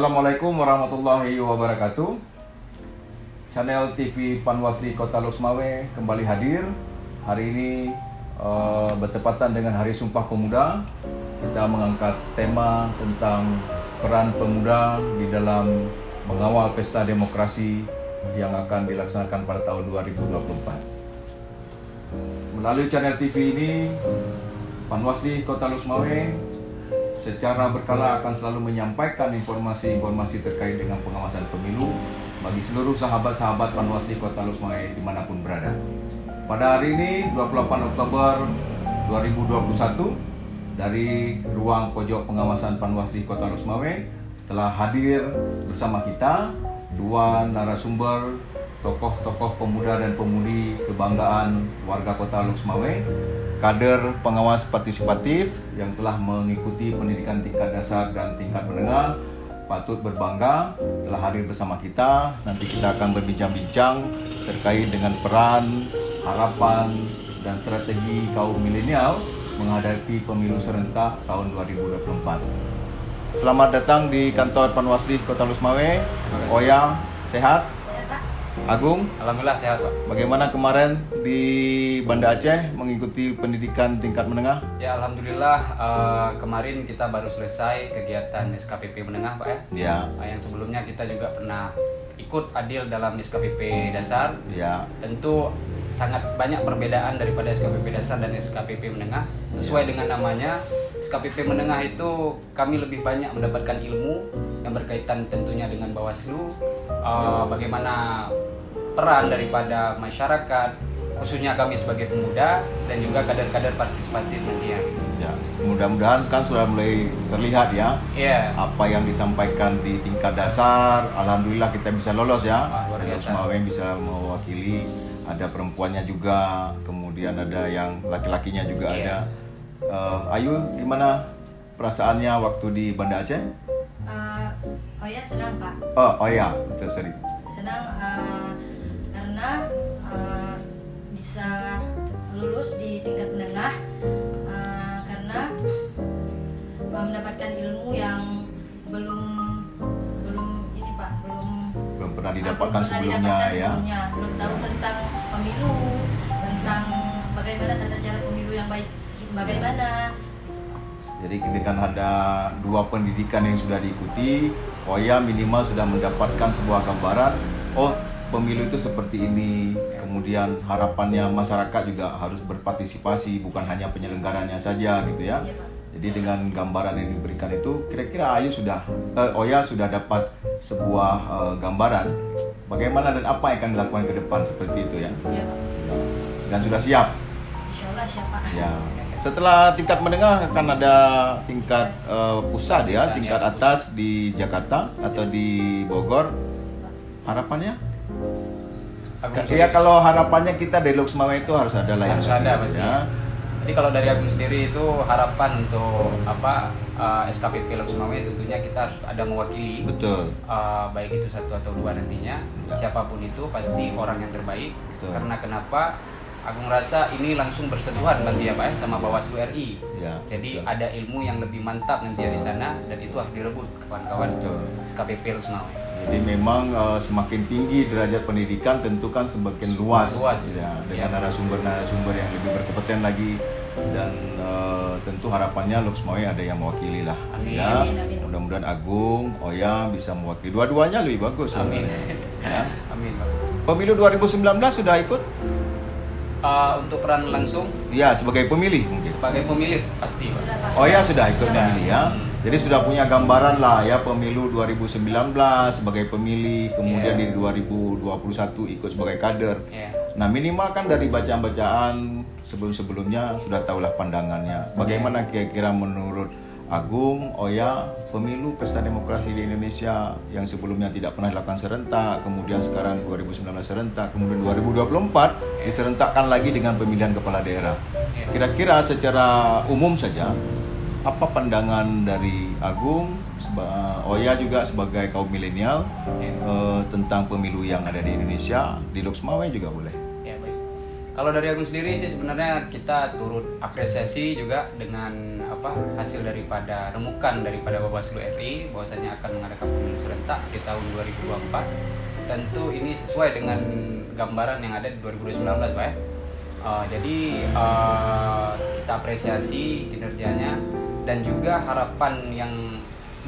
Assalamualaikum warahmatullahi wabarakatuh. Channel TV Panwasli Kota Loksmawe kembali hadir. Hari ini bertepatan dengan Hari Sumpah Pemuda. Kita mengangkat tema tentang peran pemuda di dalam mengawal pesta demokrasi yang akan dilaksanakan pada tahun 2024. Melalui channel TV ini, Panwasli Kota Loksmawe secara berkala akan selalu menyampaikan informasi-informasi terkait dengan pengawasan pemilu bagi seluruh sahabat-sahabat Panwasli Kota Loksmawe dimanapun berada. Pada hari ini 28 Oktober 2021 dari ruang pojok pengawasan Panwasli Kota Loksmawe telah hadir bersama kita dua narasumber tokoh-tokoh pemuda dan pemudi kebanggaan warga Kota Loksmawe, kader pengawas partisipatif yang telah mengikuti pendidikan tingkat dasar dan tingkat menengah, patut berbangga telah hadir bersama kita. Nanti kita akan berbincang-bincang terkait dengan peran, harapan, dan strategi kaum milenial menghadapi pemilu serentak tahun 2024. Selamat datang di kantor Panwasli Kota Loksmawe. Oya, sehat? Agung, alhamdulillah sehat, Pak. Bagaimana kemarin di Banda Aceh mengikuti pendidikan tingkat menengah? Ya, alhamdulillah kemarin kita baru selesai kegiatan SKPP menengah, Pak ya. Ya. Yang sebelumnya kita juga pernah ikut adil dalam SKPP dasar. Ya. Tentu sangat banyak perbedaan daripada SKPP dasar dan SKPP menengah. Sesuai dengan namanya, SKPP menengah itu kami lebih banyak mendapatkan ilmu yang berkaitan tentunya dengan Bawaslu, bagaimana peran daripada masyarakat, khususnya kami sebagai pemuda dan juga kader-kader partisipatif nantinya. Ya, mudah-mudahan kan sudah mulai terlihat ya. Iya. Apa yang disampaikan di tingkat dasar, alhamdulillah kita bisa lolos ya. Luar biasa. Loksmawe bisa mewakili, ada perempuannya juga, kemudian ada yang laki-lakinya juga ada. Ayu, gimana perasaannya waktu di Banda Aceh? Oya senang, Pak. Oh ya, betul, sorry. Senang karena bisa lulus di tingkat menengah, karena mendapatkan ilmu yang belum ini, Pak, Belum pernah didapatkan sebelumnya ya. Belum tahu tentang pemilu, tentang bagaimana tata cara pemilu yang baik, bagaimana. Jadi dengan ada dua pendidikan yang sudah diikuti, Oya minimal sudah mendapatkan sebuah gambaran, oh pemilu itu seperti ini. Kemudian harapannya masyarakat juga harus berpartisipasi, bukan hanya penyelenggaranya saja gitu ya. Jadi dengan gambaran yang diberikan itu, kira-kira Oya sudah dapat sebuah gambaran bagaimana dan apa yang akan dilakukan ke depan seperti itu ya. Iya, Pak. Dan sudah siap. Insyaallah siap, Pak. Ya. Setelah tingkat menengah akan ada tingkat pusat ya, tingkat atas di Jakarta atau di Bogor. Harapannya? Ya kalau harapannya kita di Loksmawe itu harus ada lah yang Harus ada pasti. ya. Jadi kalau dari Agung sendiri itu harapan untuk SKPP Loksmawe tentunya kita harus ada mewakili. Betul. Baik itu satu atau dua nantinya, Ya. siapapun itu pasti orang yang terbaik. Betul. Karena kenapa? Agung rasa ini langsung bersentuhan nanti ya Pak ya, sama Bawaslu RI. Ya, Jadi betul. ada ilmu yang lebih mantap nanti di sana dan itu harus direbut kawan-kawan Betul. SKPP Loksmawe. Jadi memang semakin tinggi derajat pendidikan tentu kan semakin luas. Ya, dengan narasumber-narasumber yang lebih berkompeten lagi dan tentu harapannya Loksmawe ada yang mewakili lah. Amin. Ya. Amin. Mudah-mudahan Agung, Oya bisa mewakili. Dua-duanya lebih bagus. Amin. Ya. Amin Pak. Pemilu 2019 sudah ikut? Untuk peran langsung Ya, sebagai pemilih mungkin. sebagai pemilih pasti Pak. Sudah, Pak. Oh ya, sudah ikut Sudah. memilih ya. Jadi sudah punya gambaran lah ya pemilu 2019 sebagai pemilih, kemudian di 2021 ikut sebagai kader. Ya. Nah, minimal kan dari bacaan-bacaan sebelum-sebelumnya sudah tahulah pandangannya. Bagaimana kira-kira menurut Agung, Oya, pemilu pesta demokrasi di Indonesia yang sebelumnya tidak pernah dilakukan serentak, kemudian sekarang 2019 serentak, kemudian 2024 diserentakkan lagi dengan pemilihan kepala daerah. Kira-kira secara umum saja, apa pandangan dari Agung, Oya juga sebagai kaum milenial tentang pemilu yang ada di Indonesia, di Loksmawe juga boleh? Ya baik. Kalau dari Agung sendiri sih sebenarnya kita turut apresiasi juga dengan hasil daripada remukan daripada Bawaslu RI bahwasanya akan mengadakan pemilu serentak di tahun 2024. Tentu ini sesuai dengan gambaran yang ada di 2019, Pak ya. Jadi kita apresiasi kinerjanya dan juga harapan yang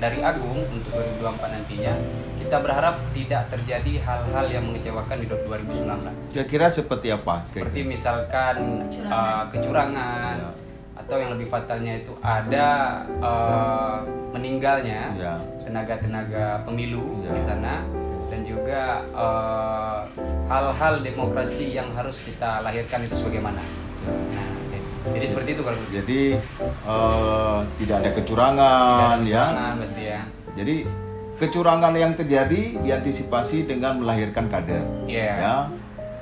dari Agung untuk 2024 nantinya. Kita berharap tidak terjadi hal-hal yang mengecewakan di 2019. Kira-kira seperti apa? Seperti misalkan kecurangan Ya. atau yang lebih fatalnya itu ada meninggalnya Ya. tenaga-tenaga pemilu Ya. di sana, dan juga hal-hal demokrasi yang harus kita lahirkan itu sebagaimana. Nah, jadi seperti itu kalau Jadi tidak ada kecurangan, ya. kecurangan pasti ya. Jadi kecurangan yang terjadi diantisipasi dengan melahirkan kader. Iya. Ya.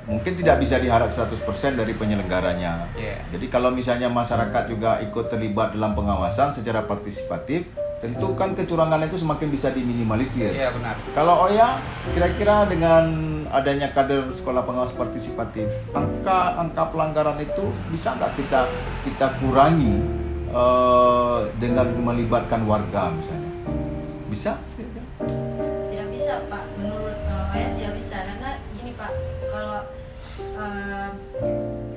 Mungkin tidak bisa diharap 100% dari penyelenggaranya. Iya. Jadi kalau misalnya masyarakat juga ikut terlibat dalam pengawasan secara partisipatif, tentu kan kecurangan itu semakin bisa diminimalisir. Iya benar. Kalau Oya, kira-kira dengan adanya kader sekolah pengawas partisipatif, angka pelanggaran itu bisa nggak kita kurangi dengan melibatkan warga misalnya? Bisa? Tidak bisa Pak, menurut saya tidak bisa, karena gini Pak, kalau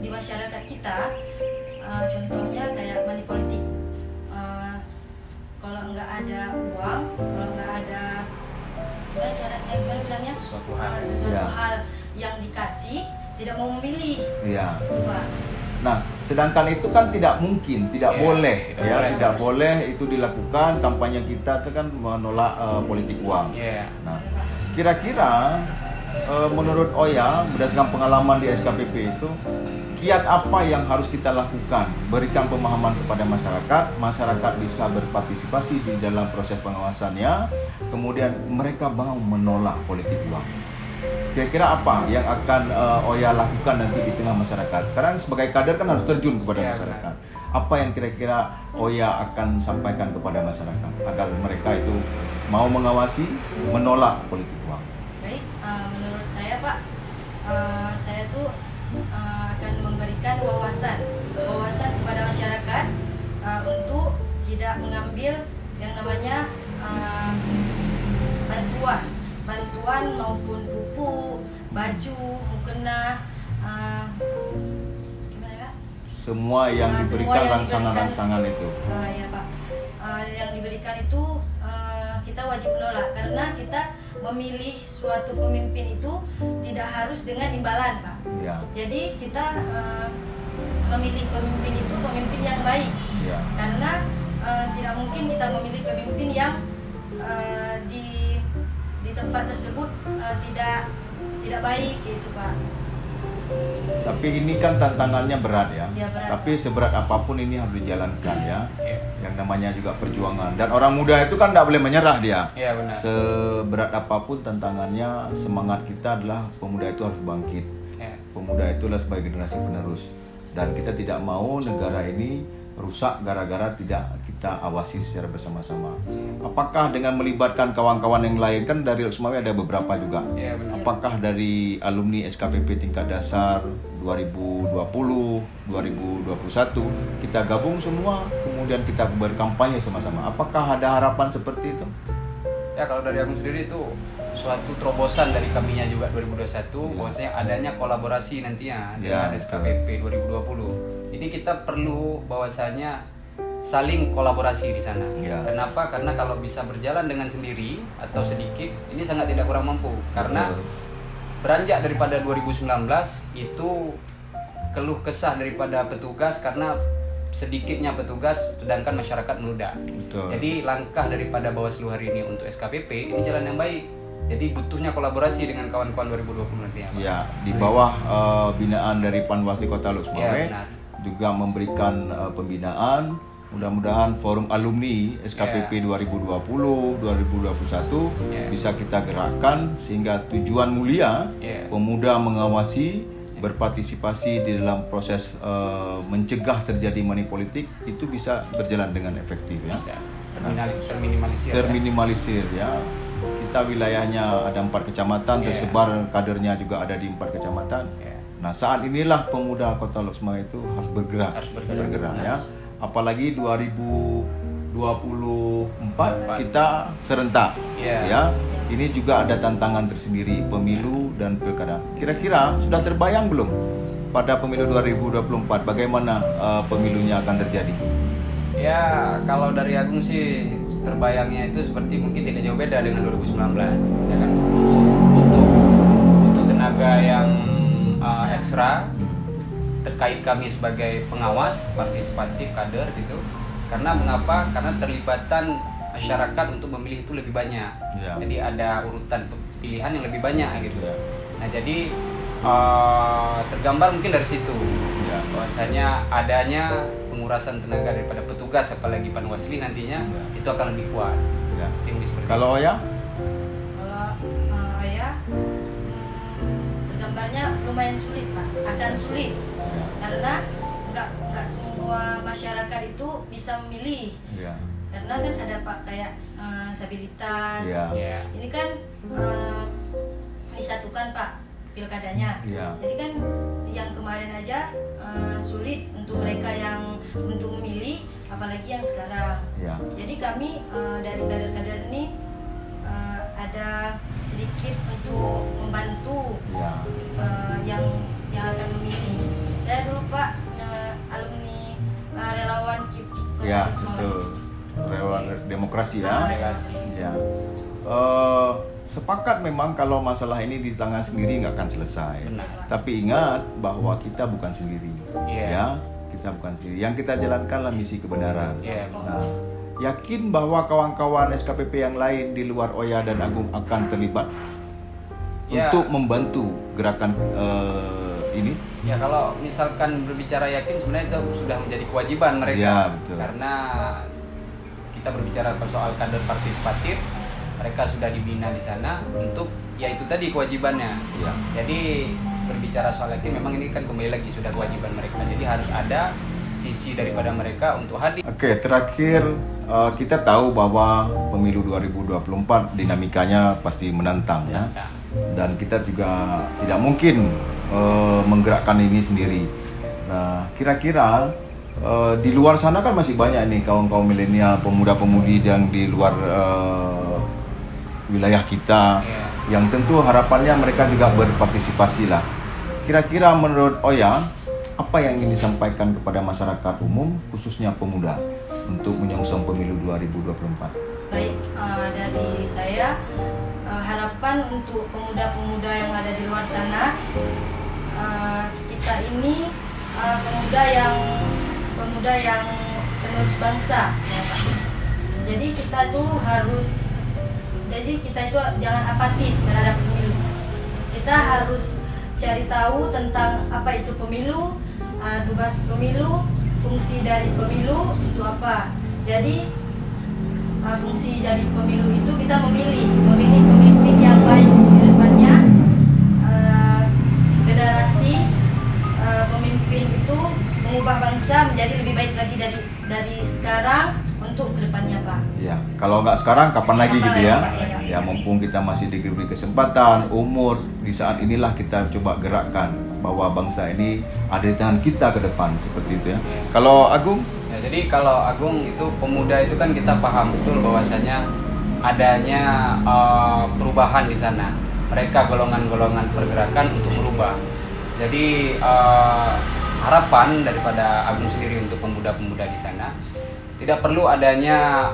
di masyarakat kita contohnya kayak money politik, kalau nggak ada uang, kalau nggak ada gimana bilangnya, Suatu hal. sesuatu Ya. hal yang dikasih, tidak mau memilih, Iya. Pak. Nah, sedangkan itu kan tidak mungkin, tidak Iya, boleh, tidak ya, boleh, tidak seharusnya. boleh itu dilakukan. Kampanye kita itu kan menolak politik uang. Iya. Nah, kira-kira menurut Oya berdasarkan pengalaman di SKPP itu, kiat apa yang harus kita lakukan? Berikan pemahaman kepada masyarakat bisa berpartisipasi di dalam proses pengawasannya, kemudian mereka mau menolak politik uang. Kira-kira apa yang akan Oya lakukan nanti di tengah masyarakat? Sekarang sebagai kader kan harus terjun kepada Ya, masyarakat. Apa yang kira-kira Oya akan sampaikan kepada masyarakat agar mereka itu mau mengawasi, menolak politik uang? Baik, menurut saya Pak, saya tuh akan memberikan wawasan kepada masyarakat untuk tidak mengambil yang namanya bantuan maupun pupuk, baju, mukena, gimana Kak? Semua yang Semua diberikan yang rangsangan-rangsangan itu. Ya Pak, yang diberikan itu kita wajib menolak karena kita memilih suatu pemimpin itu tidak harus dengan imbalan Pak. Ya, Jadi kita memilih pemimpin itu pemimpin yang baik, ya. karena tidak mungkin kita memilih pemimpin yang di tempat tersebut tidak baik gitu Pak. Tapi ini kan tantangannya berat ya. Ya, berat. Tapi seberat apapun ini harus dijalankan ya. Iya. Yang namanya juga perjuangan. Dan orang muda itu kan tidak boleh menyerah dia. Iya benar. Seberat apapun tantangannya, semangat kita adalah pemuda itu harus bangkit. Iya. Pemuda itulah sebagai generasi penerus. Dan kita tidak mau negara ini rusak gara-gara tidak kita awasi secara bersama-sama. Apakah dengan melibatkan kawan-kawan yang lain, kan dari Sumawi ada beberapa juga. Iya benar. Apakah dari alumni SKPP tingkat dasar 2020, 2021 kita gabung semua, kemudian kita berkampanye sama-sama. Apakah ada harapan seperti itu? Ya kalau dari Agung sendiri itu suatu terobosan dari kaminya juga 2021 bahwasanya adanya kolaborasi nantinya Ya, dengan SKPP 2020. Jadi kita perlu bahwasanya saling kolaborasi di sana. Ya. Kenapa? Karena kalau bisa berjalan dengan sendiri atau sedikit ini sangat tidak kurang mampu. Karena Betul. beranjak daripada 2019 itu keluh kesah daripada petugas karena sedikitnya petugas sedangkan masyarakat meludak. Betul. Jadi langkah daripada Bawaslu hari ini untuk SKPP ini jalan yang baik. Jadi butuhnya kolaborasi dengan kawan-kawan 2020 nanti ya, Pak. Ya, di bawah binaan dari Panwasli Kota Luk Ya, Sumawe benar. juga memberikan pembinaan. Mudah-mudahan forum alumni SKPP 2020, 2021 Ya. bisa kita gerakkan sehingga tujuan mulia Ya. pemuda mengawasi, berpartisipasi di dalam proses mencegah terjadi money politik itu bisa berjalan dengan efektif ya. Bisa terminimalisir. Terminimalisir ya. Kita wilayahnya ada 4 kecamatan, Ya. tersebar kadernya juga ada di 4 kecamatan. Ya. Nah, saat inilah pemuda Kota Loksmawe itu harus bergerak, Harus bergerak. ya. Apalagi 2024 kita serentak, Iya. ya. Ini juga ada tantangan tersendiri, pemilu dan pilkada. Kira-kira sudah terbayang belum pada pemilu 2024 bagaimana pemilunya akan terjadi? Ya, kalau dari Agung sih terbayangnya itu seperti mungkin tidak jauh beda dengan 2019, ya kan? Untuk tenaga yang ekstra terkait kami sebagai pengawas, partisipatif, kader gitu. Karena mengapa? Karena terlibatan masyarakat untuk memilih itu lebih banyak. Ya. Jadi ada urutan pilihan yang lebih banyak gitu. Ya. Nah, jadi tergambar mungkin dari situ. Ya. Bahwasanya adanya pengurasan tenaga daripada petugas apalagi panwasli nantinya Ya. itu akan lebih kuat. Ya. Mungkin seperti Kalau Oya? Kalau Ayah, tergambarnya lumayan sulit Pak, akan sulit Ya. karena nggak semua masyarakat itu bisa memilih. Ya. Karena kan ada Pak kayak disabilitas. Ya. Ya. Ini kan disatukan Pak pilkadanya. Ya. Jadi kan yang kemarin aja sulit untuk mereka yang untuk memilih, apalagi yang sekarang. Ya. Jadi kami dari kader-kader ini ada sedikit untuk membantu Ya. yang akan memilih. Saya dulu Pak alumni relawan KIP Kota Ya, Loksmawe. betul. Relawan demokrasi ya. Demokrasi. Ya. Sepakat memang kalau masalah ini di tangan sendiri nggak akan selesai. Benar. Tapi ingat bahwa kita bukan sendiri. Iya. Ya, kita bukan sendiri. Yang kita jalankanlah misi kebenaran. Iya. Nah, yakin bahwa kawan-kawan SKPP yang lain di luar Oya dan Agung akan terlibat Ya. untuk membantu gerakan ini. Ya, kalau misalkan berbicara yakin sebenarnya itu sudah menjadi kewajiban mereka. Ya, betul. Karena kita berbicara soal kader partisipatif, mereka sudah dibina di sana untuk ya itu tadi kewajibannya. Ya. Jadi berbicara soal yakin memang ini kan kembali lagi sudah kewajiban mereka. Jadi harus ada sisi daripada mereka untuk hadir. Oke, terakhir kita tahu bahwa pemilu 2024 dinamikanya pasti menantang ya. Dan kita juga tidak mungkin menggerakkan ini sendiri. Nah, kira-kira di luar sana kan masih banyak nih kaum-kaum milenial, pemuda-pemudi yang di luar wilayah kita, Iya. yang tentu harapannya mereka juga berpartisipasi lah. Kira-kira menurut Oya, apa yang ingin disampaikan kepada masyarakat umum, khususnya pemuda, untuk menyongsong pemilu 2024? Baik, dari saya harapan untuk pemuda-pemuda yang ada di luar sana, kita ini pemuda yang penerus bangsa, ya, Pak. Jadi kita itu jangan apatis terhadap pemilu. Kita harus cari tahu tentang apa itu pemilu, tugas pemilu, fungsi dari pemilu itu apa. Jadi fungsi dari pemilu itu kita memilih pemimpin yang baik ke depannya. Generasi pemimpin itu mengubah bangsa menjadi lebih baik lagi dari sekarang untuk kedepannya Pak. Ya, kalau nggak sekarang kapan lagi Kapan gitu lagi, ya? Pak, ya. Ya, mumpung kita masih diberi kesempatan, umur, di saat inilah kita coba gerakkan bahwa bangsa ini ada di tangan kita ke depan, seperti itu ya. Kalau Agung? Ya, jadi kalau Agung itu pemuda itu kan kita paham betul bahwasanya adanya perubahan di sana. Mereka golongan-golongan pergerakan untuk merubah. Jadi harapan daripada Agung sendiri untuk pemuda-pemuda di sana tidak perlu adanya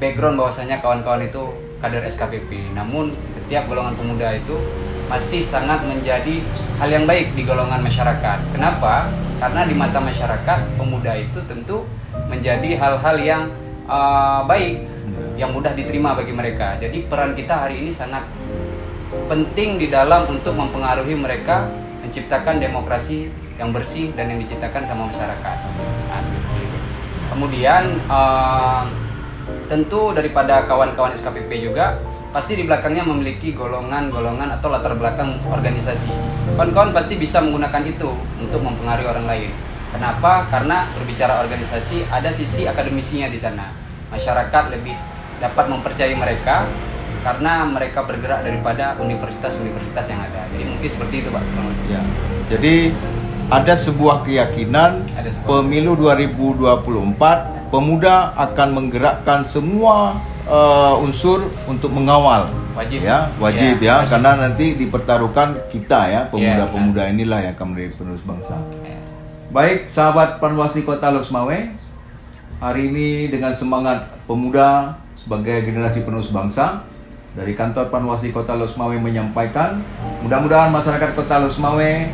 background bahwasanya kawan-kawan itu kader SKPP. Namun setiap golongan pemuda itu masih sangat menjadi hal yang baik di golongan masyarakat. Kenapa? Karena di mata masyarakat pemuda itu tentu menjadi hal-hal yang baik, yang mudah diterima bagi mereka. Jadi peran kita hari ini sangat penting di dalam untuk mempengaruhi mereka menciptakan demokrasi yang bersih dan yang diciptakan sama masyarakat. Nah, kemudian tentu daripada kawan-kawan SKPP juga pasti di belakangnya memiliki golongan-golongan atau latar belakang organisasi. Kawan-kawan pasti bisa menggunakan itu untuk mempengaruhi orang lain. Kenapa? Karena berbicara organisasi ada sisi akademisinya di sana. Masyarakat lebih dapat mempercayai mereka karena mereka bergerak daripada universitas-universitas yang ada. Jadi mungkin seperti itu Pak. Ya. Jadi ada sebuah keyakinan Ada sebuah- pemilu 2024 pemuda akan menggerakkan semua unsur untuk mengawal. Wajib. Wajib Ya, wajib. karena nanti dipertaruhkan kita ya, pemuda-pemuda inilah yang akan menjadi penerus bangsa. Ya. Baik, sahabat Panwasli Kota Losmawe, hari ini dengan semangat pemuda sebagai generasi penerus bangsa, dari kantor Panwasli Kota Losmawe menyampaikan, mudah-mudahan masyarakat Kota Losmawe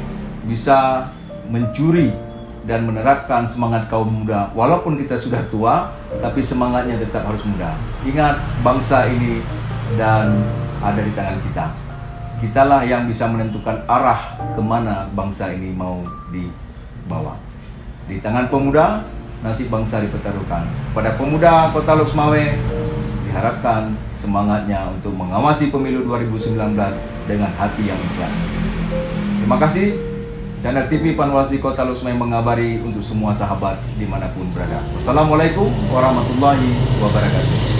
bisa mencuri dan menerapkan semangat kaum muda. Walaupun kita sudah tua, tapi semangatnya tetap harus muda. Ingat, bangsa ini dan ada di tangan kita. Kitalah yang bisa menentukan arah kemana bangsa ini mau dibawa. Di tangan pemuda, nasib bangsa dipertaruhkan. Pada pemuda Kota Losmawe, diharapkan semangatnya untuk mengawasi pemilu 2019 dengan hati yang ikhlas. Terima kasih. Channel TV Panwasli Kota Losmawe mengabari untuk semua sahabat dimanapun berada. Wassalamualaikum warahmatullahi wabarakatuh.